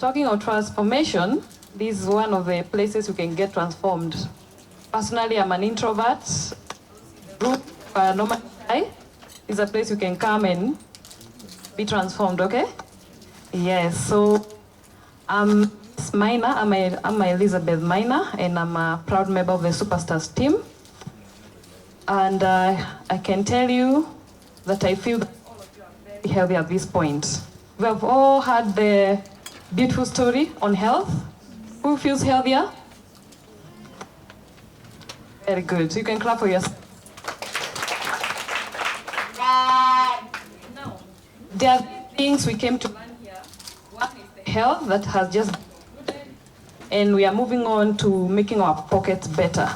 Talking of transformation, this is one of the places you can get transformed. Personally, I'm an introvert. Group normal shy is a place you can come and be transformed, okay? Yes, so Maina, I'm Elizabeth Maina, and I'm a proud member of the Superstars team. And I can tell you that I feel that all of you are very healthy at this point. We have all had the beautiful story on health. Who feels healthier? Very good. You can clap for yourself. Now, there are things we came to learn here. One is the health that has just been included, and we are moving on to making our pockets better.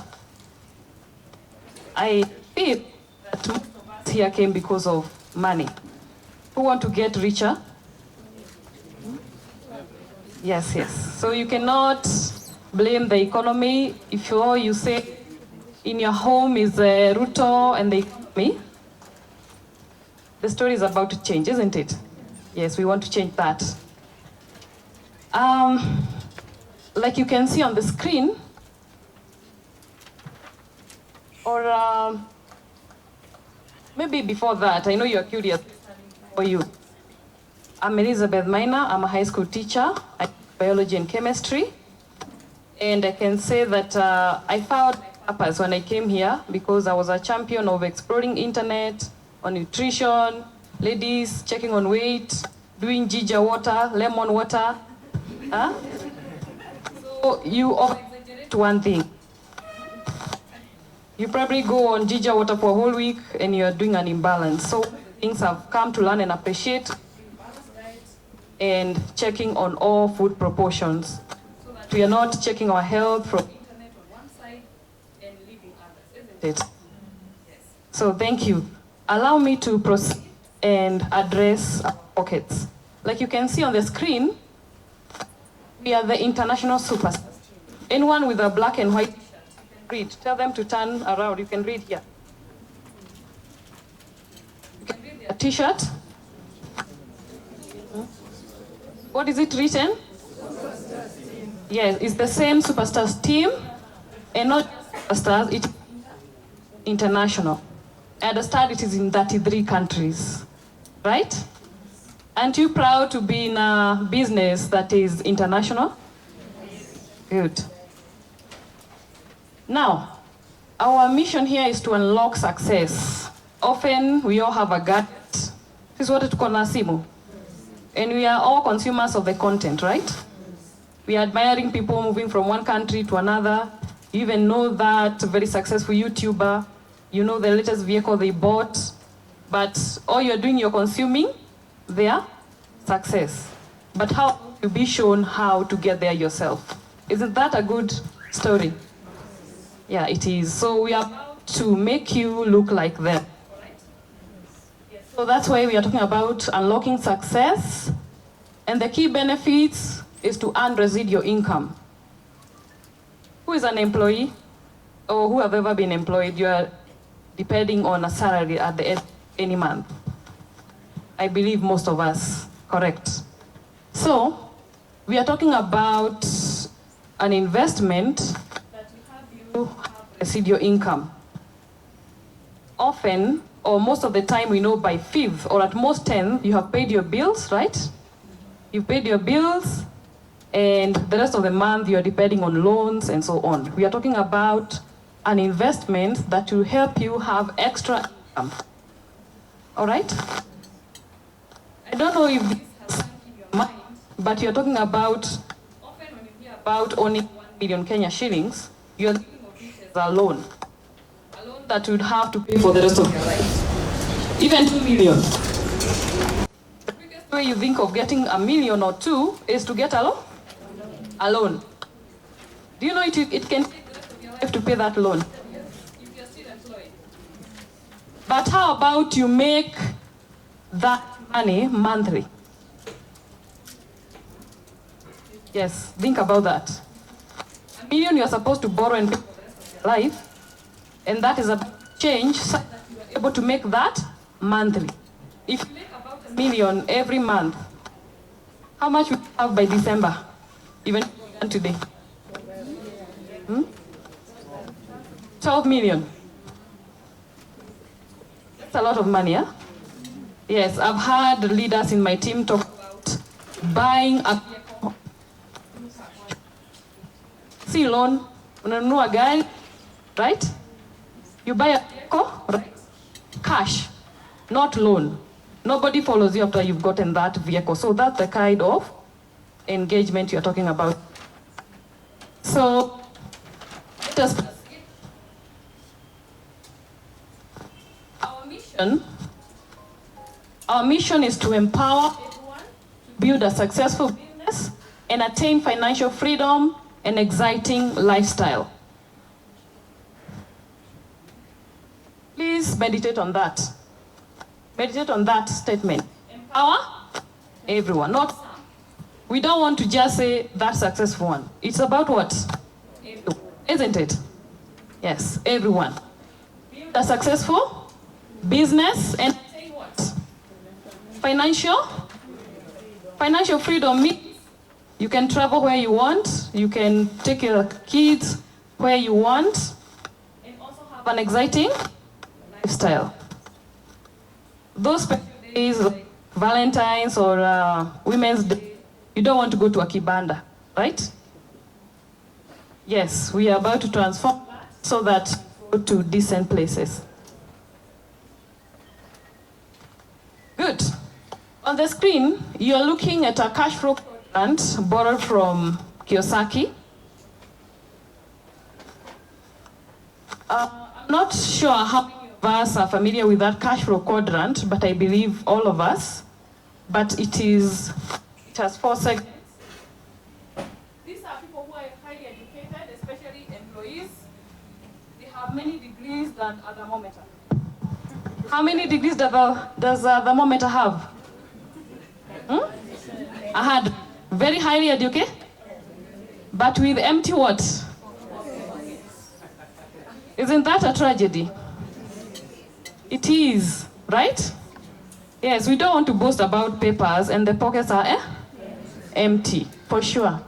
I feel that most of us here came because of money. Who want to get richer? Yes, yes. So you cannot blame the economy if you say in your home is Ruto and the economy. The story is about to change, isn't it? Yes, we want to change that. Like you can see on the screen, or maybe before that, I know you're curious for you. I'm Elizabeth Maina. I'm a high school teacher. I teach biology and chemistry. And I can say that I found my purpose when I came here because I was a champion of exploring internet, on nutrition, ladies checking on weight, doing ginger water, lemon water. Huh? So you over-exaggerate one thing. You probably go on ginger water for a whole week and you're doing an imbalance. So things I've come to learn and appreciate, and checking on all food proportions. So that we are not checking our health from internet on one side and leaving others, isn't it? Yes. So thank you. Allow me to proceed and address our pockets. Like you can see on the screen, we are the international superstars. Anyone with a black and white t-shirt, you can read. Tell them to turn around. You can read here. You can read their t-shirt. What is it written? Yes, it's the same Superstars team, and not just Superstars, it's international. I understand it is in 33 countries, right? Aren't you proud to be in a business that is international? Good. Now, our mission here is to unlock success. Often, we all have a gadget. This is what it's called Nasimu. And we are all consumers of the content, right? We are admiring people moving from one country to another. You even know that very successful YouTuber. You know the latest vehicle they bought. But all you're doing, you're consuming their success. But how to be shown how to get there yourself? Isn't that a good story? Yeah, it is. So we are about to make you look like them. So that's why we are talking about unlocking success. And the key benefits is to earn residual income. Who is an employee? Or who have ever been employed? You are depending on a salary at the end of any month. I believe most of us, correct. So we are talking about an investment that will have you have residual income. Often, or most of the time, we know by 5th or at most 10th, you have paid your bills, right? You've paid your bills, and the rest of the month, you are depending on loans and so on. We are talking about an investment that will help you have extra income. All right? I don't know if this has sunk in your mind, but you're talking about, often when you hear about owning 1 million Kenya shillings, you're thinking of this as a loan. A loan that you'd have to pay for the rest of your life. Even 2 million. The biggest way you think of getting 1 million or 2 is to get a loan? A loan. Do you know it can take the rest of your life to pay that loan? Yes, if you're still employed. But how about you make that money monthly? Yes, think about that. 1 million you're supposed to borrow and pay for the rest of your life. And that is a change so that you are able to make that monthly. If you make about 1 million every month, How much we have by December? Even today? 12 million. That's a lot of money, yeah? Yes, I've had leaders in my team talk about buying a loan, unanunua gari, right? You buy a vehicle, right? Cash, not loan. Nobody follows you after you've gotten that vehicle. So that's the kind of engagement you're talking about. So, let us proceed. Our mission is to empower everyone to build a successful business and attain financial freedom and exciting lifestyle. Please meditate on that. Meditate on that statement. Empower everyone. Not, we don't want to just say that successful one. It's about what? Everyone. Isn't it? Yes, everyone. Build a successful business and attain what? Financial freedom means you can travel where you want, you can take your kids where you want, and also have an exciting lifestyle. Those special days like Valentine's or Women's Day, you don't want to go to a kibanda, right? Yes, we are about to transform so that you go to decent places. Good. On the screen, you're looking at a cash flow quadrant borrowed from Kiyosaki. I'm not sure how many of us are familiar with that cash flow quadrant, but I believe all of us. But it has 4 segments. These are people who are highly educated, especially employees. They have many degrees than a thermometer. How many degrees does a thermometer have? I had very highly educated, but with empty what? Isn't that a tragedy? It is, right? Yes, we don't want to boast about papers and the pockets are empty, for sure.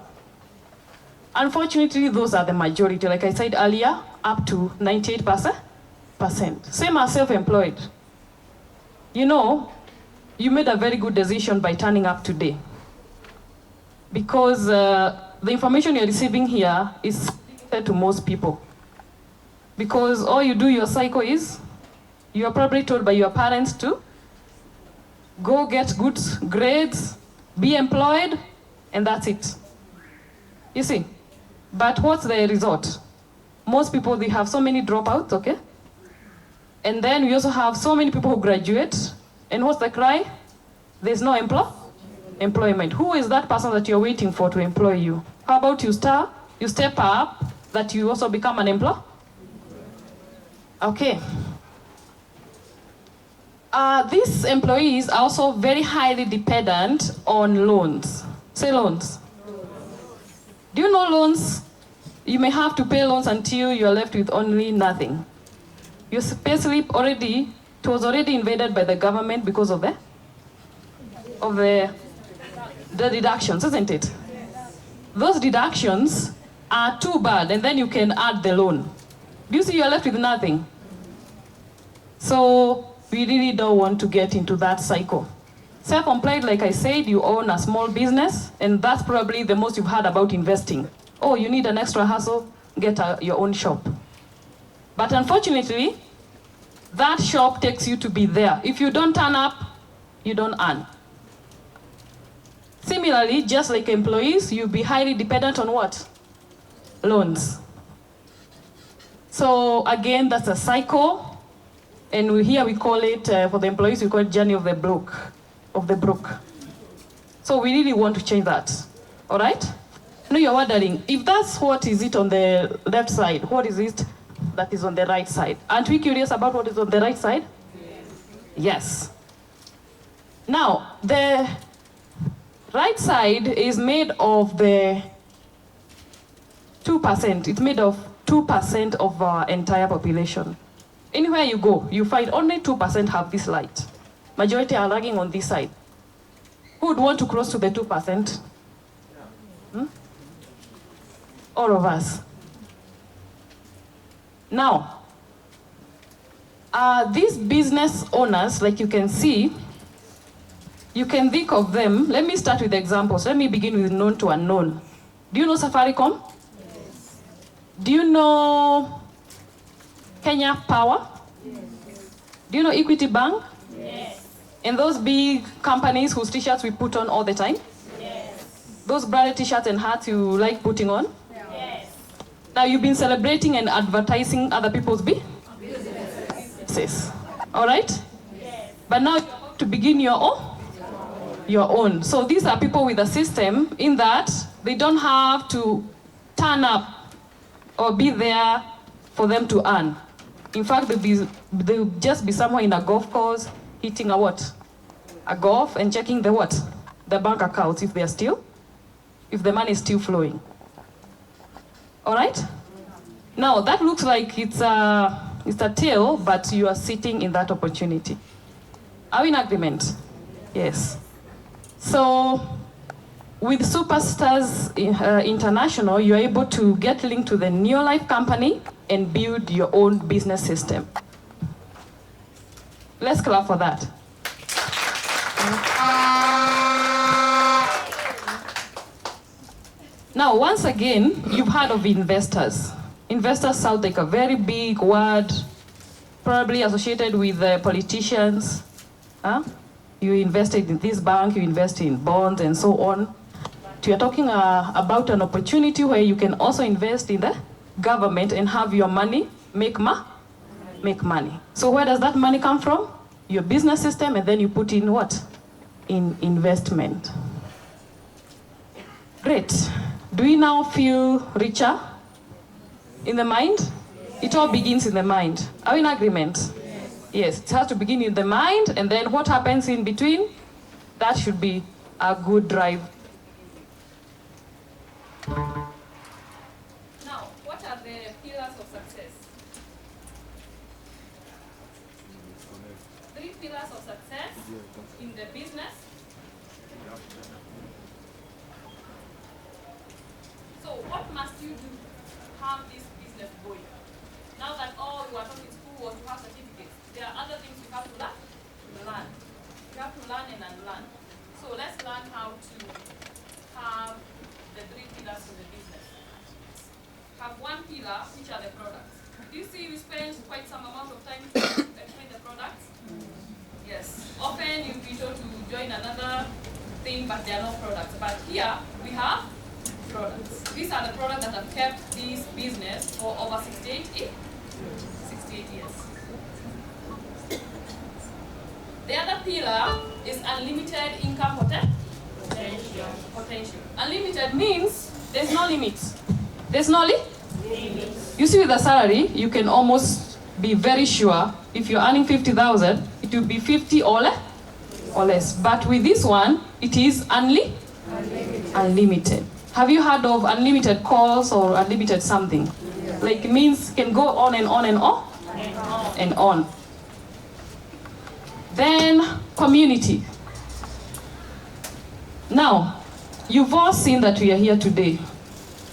Unfortunately, those are the majority. Like I said earlier, up to 98%. Same as self-employed. You know, you made a very good decision by turning up today. Because the information you're receiving here is limited to most people. Because all you do your cycle is, you are probably told by your parents to go get good grades, be employed, and that's it. You see? But what's the result? Most people, they have so many dropouts, okay? And then we also have so many people who graduate. And what's the cry? There's no employment. Who is that person that you're waiting for to employ you? How about you step up, that you also become an employee? Okay. These employees are also very highly dependent on loans. Say loans. Do you know loans? You may have to pay loans until you're left with only nothing. Your pay slip was already invaded by the government because of the deductions, isn't it? Those deductions are too bad, and then you can add the loan. Do you see you're left with nothing? So we really don't want to get into that cycle. Self-employed, like I said, you own a small business, and that's probably the most you've heard about investing. Oh, you need an extra hustle, get your own shop. But unfortunately, that shop takes you to be there. If you don't turn up, you don't earn. Similarly, just like employees, you'll be highly dependent on what? Loans. So again, that's a cycle. And here we call it, for the employees, we call it journey of the brook. So we really want to change that. All right? Now you're wondering, if that's what is it on the left side, what is it that is on the right side? Aren't we curious about what is on the right side? Yes. Now, the right side is made of the 2%. It's made of 2% of our entire population. Anywhere you go, you find only 2% have this light. Majority are lagging on this side. Who would want to cross to the 2%? All of us. Now, these business owners, like you can see, you can think of them. Let me start with examples. Let me begin with known to unknown. Do you know Safaricom? Yes. Do you know Kenya Power? Yes. Do you know Equity Bank? Yes. And those big companies whose t-shirts we put on all the time? Yes. Those branded t-shirts and hats you like putting on? Yes. Now you've been celebrating and advertising other people's businesses. All right? Yes. But now you have to begin your own. So these are people with a system in that they don't have to turn up or be there for them to earn. In fact, they'll just be somewhere in a golf course, hitting a what? A golf and checking the what? The bank accounts if the money is still flowing. All right? Now that looks like it's a tale, but you are sitting in that opportunity. Are we in agreement? Yes. So with Superstars International, you're able to get linked to the Neolife company and build your own business system. Let's clap for that. Now, once again, you've heard of investors. Investors sound like a very big word, probably associated with politicians. You invested in this bank, you invest in bonds and so on. We are talking about an opportunity where you can also invest in the government and have your money make money. So where does that money come from? Your business system, and then you put in what? In investment. Great. Do we now feel richer in the mind? It all begins in the mind. Are we in agreement? Yes, it has to begin in the mind, and then what happens in between? That should be a good drive. Now, what are the pillars of success? 3 pillars of success in the business. So, what must you do to have this business going? Now that all you are taught in school was to have certificates, there are other things you have to learn. You have to learn and unlearn. So let's learn how to have the 3 pillars in the business. Have 1 pillar, which are the products. Do you see we spend quite some amount of time to explain the products? Yes. Often you'll be told to join another thing, but they are not products. But here we have products. These are the products that have kept this business for over 68 years. The other pillar is unlimited income potential. Unlimited means there's no limits. There's no limits. You see, with a salary, you can almost be very sure if you're earning 50,000, it will be 50 or less. But with this one, it is unlimited. Have you heard of unlimited calls or unlimited something? Yes. Like it means can go on and on and on and on. Then community. Now, you've all seen that we are here today.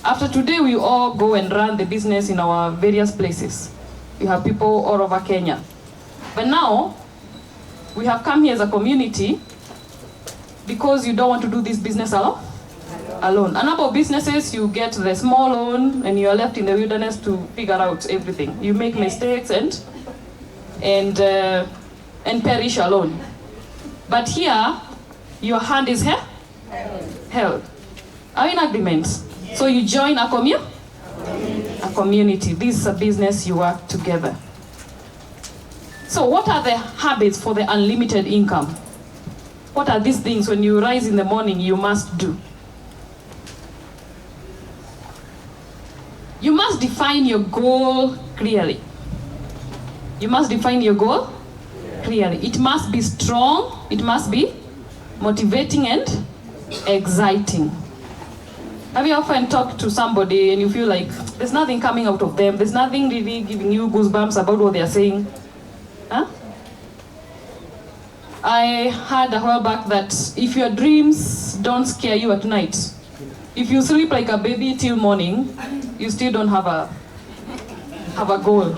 After today, we all go and run the business in our various places. We have people all over Kenya. But now, we have come here as a community because you don't want to do this business alone. A number of businesses, you get the small loan and you are left in the wilderness to figure out everything. You make mistakes and perish alone. But here, your hand is held. Are you in agreement? Yes. So you join a community. This is a business, you work together. So what are the habits for the unlimited income? What are these things when you rise in the morning you must do? You must define your goal clearly. You must define your goal clearly. It must be strong, it must be motivating and exciting. Have you often talked to somebody and you feel like there's nothing coming out of them, there's nothing really giving you goosebumps about what they are saying? Huh? I heard a while back that if your dreams don't scare you at night, if you sleep like a baby till morning, you still don't have a goal.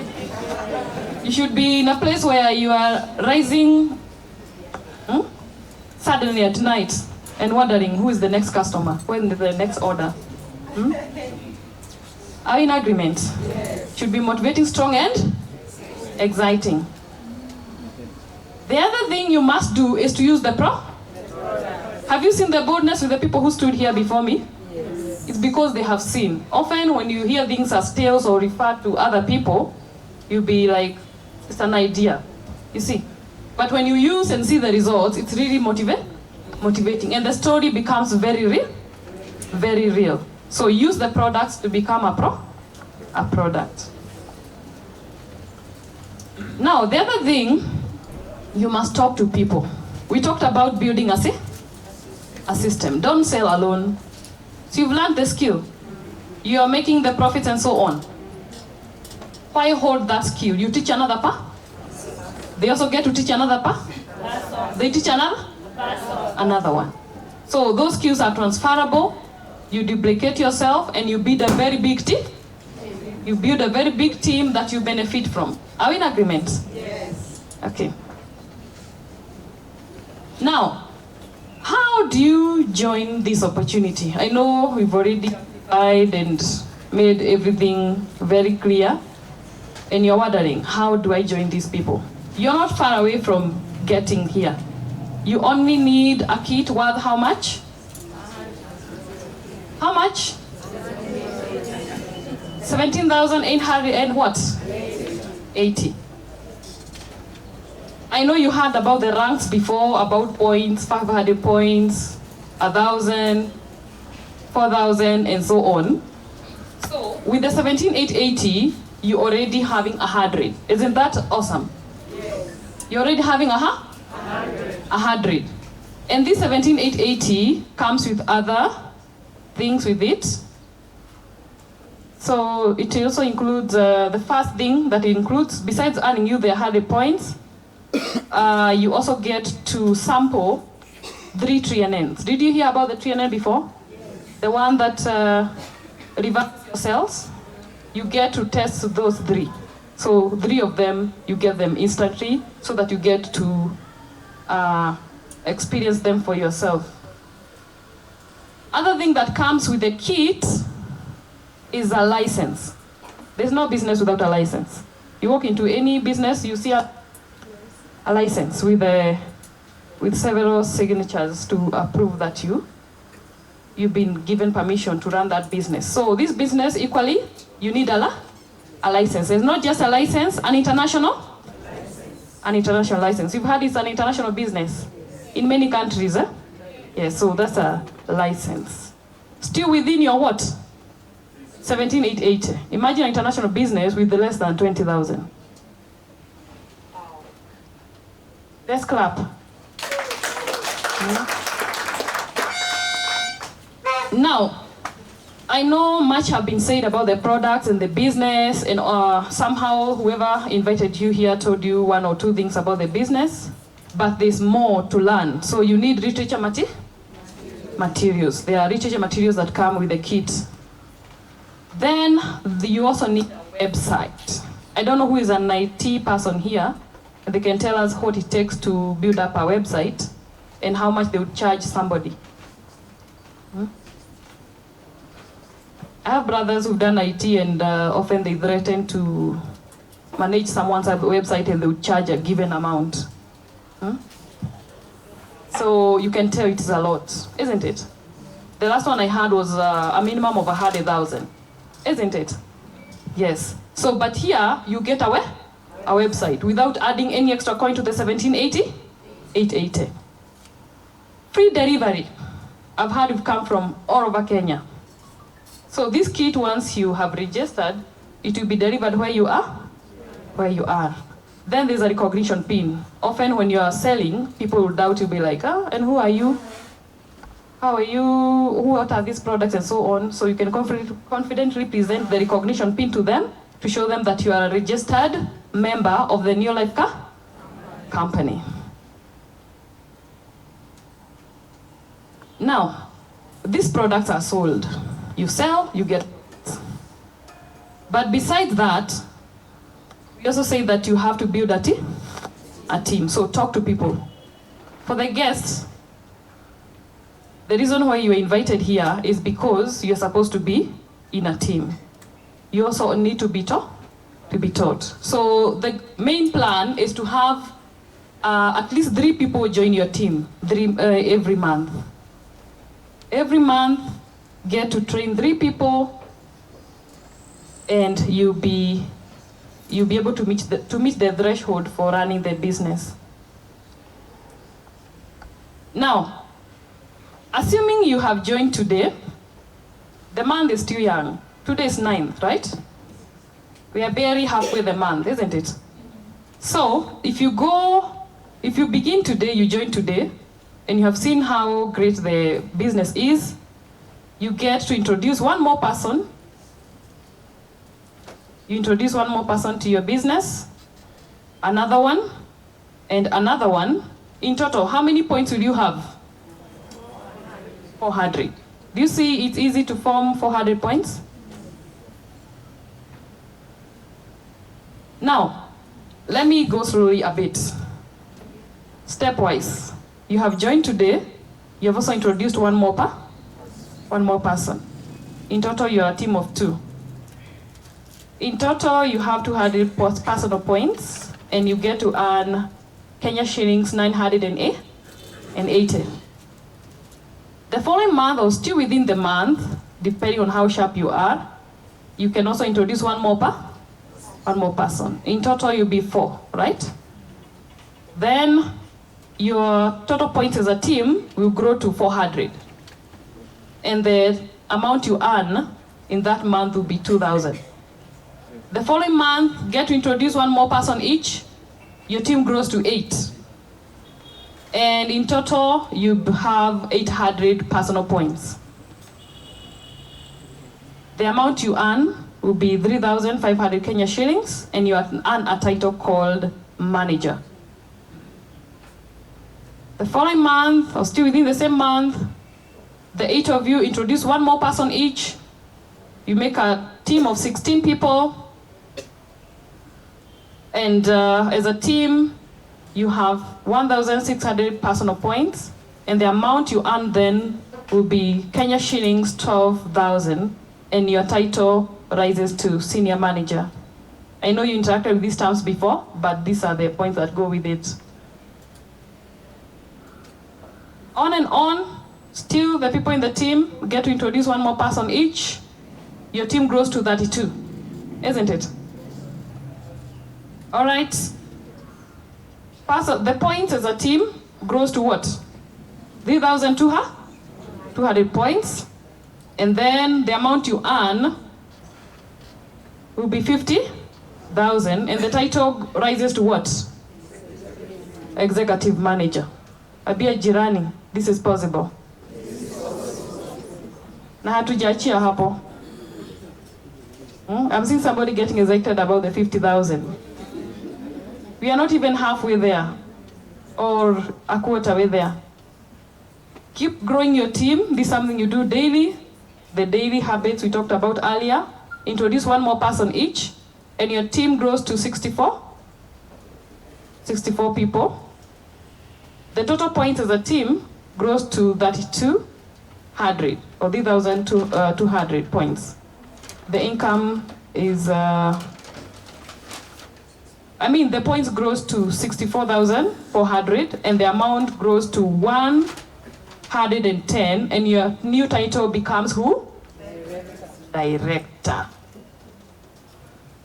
You should be in a place where you are rising suddenly at night and wondering who is the next customer, when is the next order. Are we in agreement? Yes. Should be motivating, strong, and exciting. The other thing you must do is to use the Have you seen the boldness with the people who stood here before me? Yes. It's because they have seen. Often when you hear things as tales or refer to other people, you'll be like, it's an idea, you see. But when you use and see the results, it's really motivating. And the story becomes very real, very real. So use the products to become a product. Now, the other thing, you must talk to people. We talked about building a system. Don't sell alone. So you've learned the skill. You are making the profits and so on. Why hold that skill? You teach another They also get to teach another They teach another one. So those skills are transferable. You duplicate yourself and you build a very big team. You build a very big team that you benefit from. Are we in agreement? Yes. Okay. Now, how do you join this opportunity? I know we've already tried and made everything very clear. And you're wondering, how do I join these people? You're not far away from getting here. You only need a kit worth how much? How much? 17,800 and what? 80. I know you heard about the ranks before, about points, 500 points, 1,000, 4,000, and so on. So with the 17,880, you're already having 100. Isn't that awesome? Yes. You're already having 100. And this 17,880 comes with other things with it. So it also includes the first thing that it includes, besides earning you the 100 points, you also get to sample 3 TNNs. Did you hear about the TNN before? Yes. The one that reverses your cells? You get to test those 3. So 3 of them, you get them instantly so that you get to experience them for yourself. Other thing that comes with the kit is a license. There's no business without a license. You walk into any business, you see a license with several signatures to approve that you've been given permission to run that business. So this business equally, you need a license. It's not just a license, an international license. You've heard it's an international business in many countries. Yes, so that's a license. Still within your what? 17,880. Imagine an international business with less than 20,000. Let's clap. Now, I know much have been said about the products and the business, and somehow whoever invited you here told you 1 or 2 things about the business, but there's more to learn. So you need literature materials. There are literature materials that come with the kit. Then you also need a website. I don't know who is an IT person here, and they can tell us what it takes to build up a website and how much they would charge somebody. I have brothers who've done IT, and often they threaten to manage someone's website and they would charge a given amount. So you can tell it is a lot, isn't it? The last one I had was a minimum of 100,000, isn't it? Yes. So, but here you get a website without adding any extra coin to the 17,880. Free delivery. I've heard you've come from all over Kenya. So this kit, once you have registered, it will be delivered where you are. Then there's a recognition pin. Often when you are selling, people will doubt you, be like, and who are you? How are you? What are these products and so on? So you can confidently present the recognition pin to them to show them that you are a registered member of the New Life company. Now, these products are sold. You sell, you get. But besides that, we also say that you have to build a team. So talk to people. For the guests, the reason why you are invited here is because you're supposed to be in a team. You also need to be taught. So the main plan is to have at least 3 people join your team every month. Every month, get to train 3 people, and you'll be able to meet the threshold for running the business. Now, assuming you have joined today, the month is still young. Today is 9th, right? We are barely halfway the month, isn't it? So, if you begin today, you join today, and you have seen how great the business is, you get to introduce one more person. You introduce one more person to your business, another one, and another one. In total, how many points will you have? 400. Do you see it's easy to form 400 points? Now, let me go through it a bit. Stepwise. You have joined today. You have also introduced one more person. In total, you are a team of 2. In total, you have 200 personal points, and you get to earn Kenya shillings 980. The following month, or still within the month, depending on how sharp you are, you can also introduce one more person. In total, you'll be 4, right? Then your total points as a team will grow to 400. And the amount you earn in that month will be 2,000. The following month, get to introduce one more person each. Your team grows to 8. And in total, you have 800 personal points. The amount you earn will be 3,500 Kenya shillings, and you earn a title called manager. The following month, or still within the same month, the 8 of you introduce one more person each. You make a team of 16 people. And as a team, you have 1,600 personal points, and the amount you earn then will be Kenya shillings 12,000, and your title rises to senior manager. I know you interacted with these terms before, but these are the points that go with it. On and on, still the people in the team get to introduce one more person each. Your team grows to 32, isn't it? All right. The points as a team grows to what? 3,200 points. And then the amount you earn will be 50,000. And the title rises to what? Executive manager. Abia jirani, this is possible. Na hatujaachia hapo. I'm seeing somebody getting excited about the 50,000. We are not even halfway there, or a quarter way there. Keep growing your team. This is something you do daily. The daily habits we talked about earlier. Introduce one more person each, and your team grows to 64 people. The total points as a team grows to 3,200, or 3,200 points. The income is, the points grows to 64,400, and the amount grows to 110, and your new title becomes who? Director.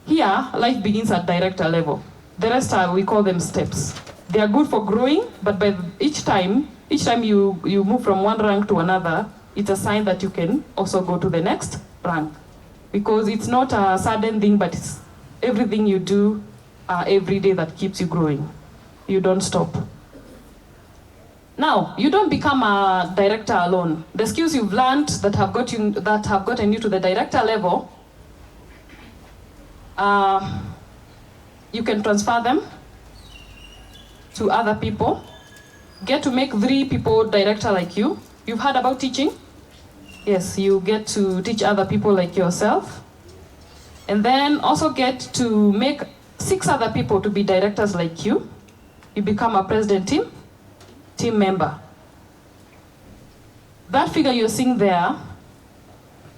Here, life begins at director level. The rest we call them steps. They are good for growing, but by each time you move from one rank to another, it's a sign that you can also go to the next rank. Because it's not a sudden thing, but it's everything you do every day that keeps you growing. You don't stop. Now, you don't become a director alone. The skills you've learned that have gotten you to the director level, you can transfer them to other people. Get to make 3 people director like you, You've heard about teaching? Yes, you get to teach other people like yourself. And then also get to make 6 other people to be directors like you. You become a president team member. That figure you're seeing there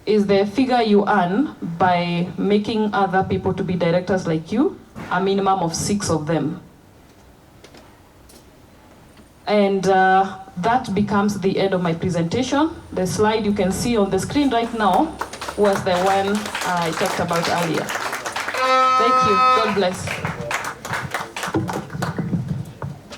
is the figure you earn by making other people to be directors like you, a minimum of 6 of them. And that becomes the end of my presentation. The slide you can see on the screen right now was the one I talked about earlier. Thank you. God bless.